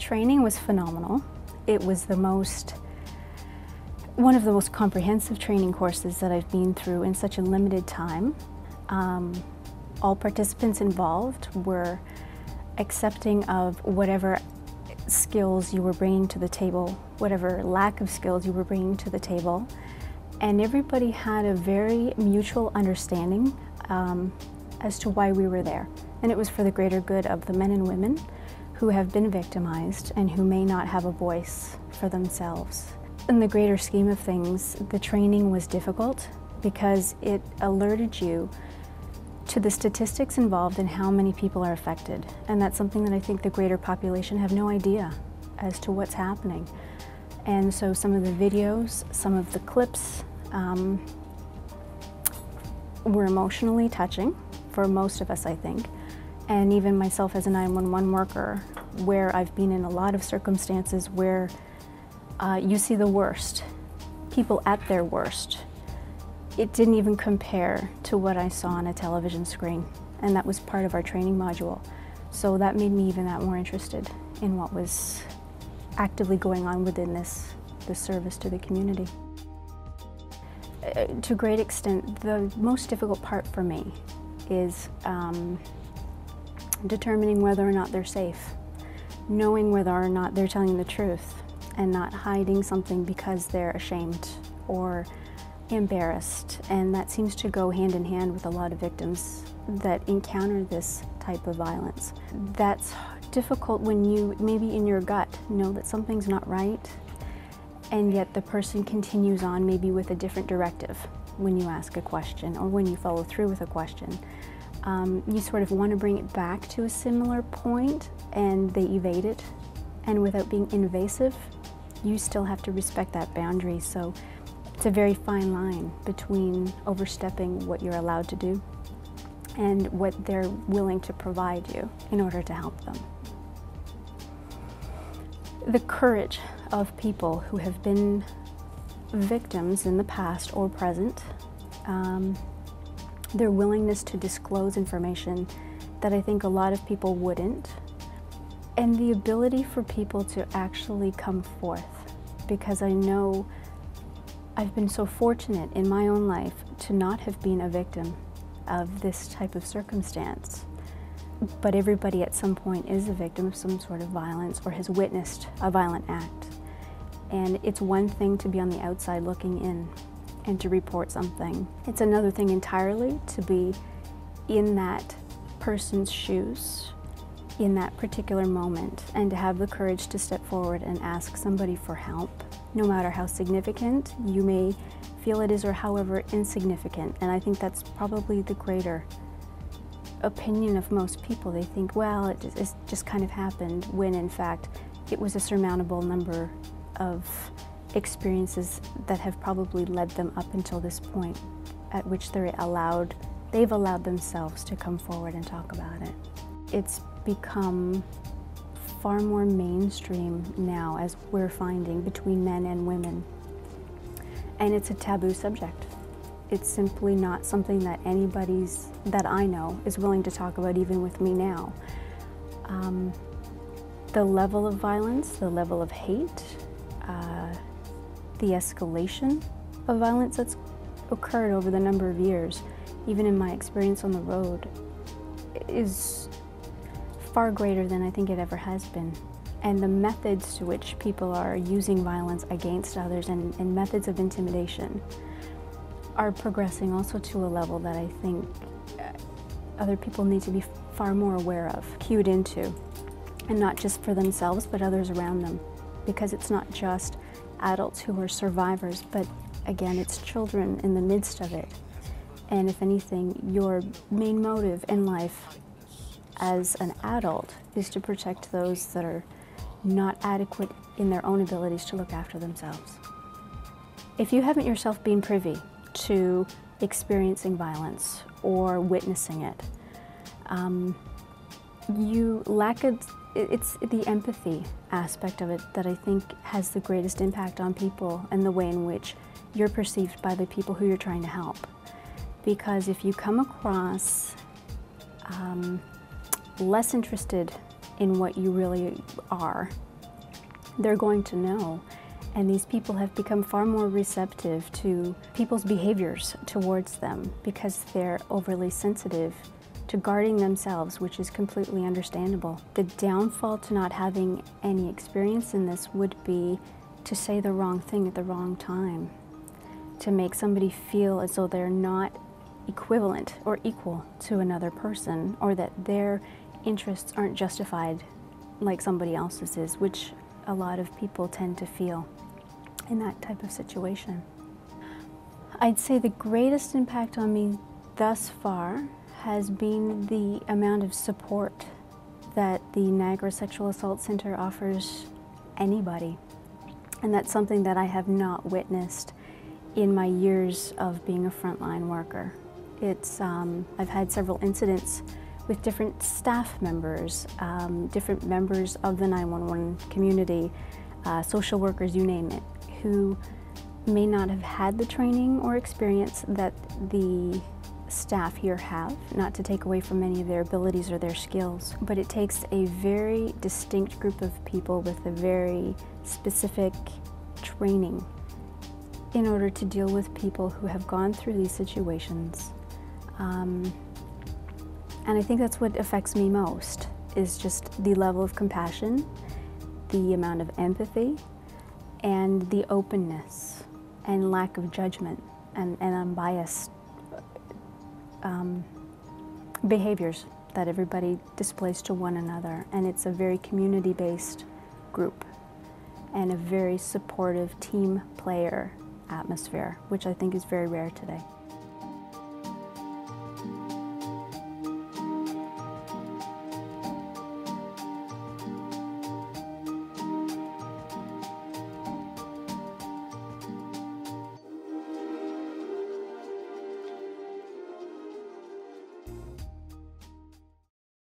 Training was phenomenal. It was one of the most comprehensive training courses that I've been through in such a limited time. All participants involved were accepting of whatever skills you were bringing to the table, whatever lack of skills you were bringing to the table, and everybody had a very mutual understanding as to why we were there. And it was for the greater good of the men and women who have been victimized and who may not have a voice for themselves. In the greater scheme of things, the training was difficult because it alerted you to the statistics involved in how many people are affected. And that's something that I think the greater population have no idea as to what's happening. And so some of the videos, some of the clips were emotionally touching for most of us, I think. And even myself as a 911 worker, where I've been in a lot of circumstances where you see the worst, people at their worst. It didn't even compare to what I saw on a television screen, and that was part of our training module. So that made me even that more interested in what was actively going on within this service to the community. To a great extent, the most difficult part for me is determining whether or not they're safe, knowing whether or not they're telling the truth and not hiding something because they're ashamed or embarrassed. And that seems to go hand in hand with a lot of victims that encounter this type of violence. That's difficult when you, maybe in your gut, know that something's not right, and yet the person continues on maybe with a different directive when you ask a question or when you follow through with a question. You sort of want to bring it back to a similar point and they evade it, and without being invasive, you still have to respect that boundary. So it's a very fine line between overstepping what you're allowed to do and what they're willing to provide you in order to help them. The courage of people who have been victims in the past or present, their willingness to disclose information that I think a lot of people wouldn't, and the ability for people to actually come forth, because I know I've been so fortunate in my own life to not have been a victim of this type of circumstance. But everybody at some point is a victim of some sort of violence or has witnessed a violent act. And it's one thing to be on the outside looking in and to report something. It's another thing entirely to be in that person's shoes in that particular moment and to have the courage to step forward and ask somebody for help, no matter how significant you may feel it is or however insignificant. And I think that's probably the greater opinion of most people. They think, well, it just kind of happened, when in fact it was a surmountable number of experiences that have probably led them up until this point at which they've allowed themselves to come forward and talk about it. It's become far more mainstream now, as we're finding, between men and women. And it's a taboo subject. It's simply not something that that I know is willing to talk about, even with me now. The level of violence, the level of hate, the escalation of violence that's occurred over the number of years, even in my experience on the road, is far greater than I think it ever has been. And the methods to which people are using violence against others and methods of intimidation are progressing also to a level that I think other people need to be far more aware of, cued into, and not just for themselves but others around them, because it's not just adults who are survivors, but again, it's children in the midst of it. And if anything, your main motive in life as an adult is to protect those that are not adequate in their own abilities to look after themselves. If you haven't yourself been privy to experiencing violence or witnessing it, it's the empathy aspect of it that I think has the greatest impact on people and the way in which you're perceived by the people who you're trying to help. Because if you come across less interested in what you really are they're going to know. And these people have become far more receptive to people's behaviors towards them because they're overly sensitive to guarding themselves, which is completely understandable. The downfall to not having any experience in this would be to say the wrong thing at the wrong time, to make somebody feel as though they're not equivalent or equal to another person, or that their interests aren't justified like somebody else's is, which a lot of people tend to feel in that type of situation. I'd say the greatest impact on me thus far has been the amount of support that the Niagara Sexual Assault Center offers anybody. And that's something that I have not witnessed in my years of being a frontline worker. I've had several incidents with different staff members, different members of the 911 community, social workers, you name it, who may not have had the training or experience that the staff here have, not to take away from any of their abilities or their skills, but it takes a very distinct group of people with a very specific training in order to deal with people who have gone through these situations. And I think that's what affects me most, is just the level of compassion, the amount of empathy, and the openness and lack of judgment and unbiased behaviors that everybody displays to one another. And it's a very community-based group and a very supportive team player atmosphere, which I think is very rare today.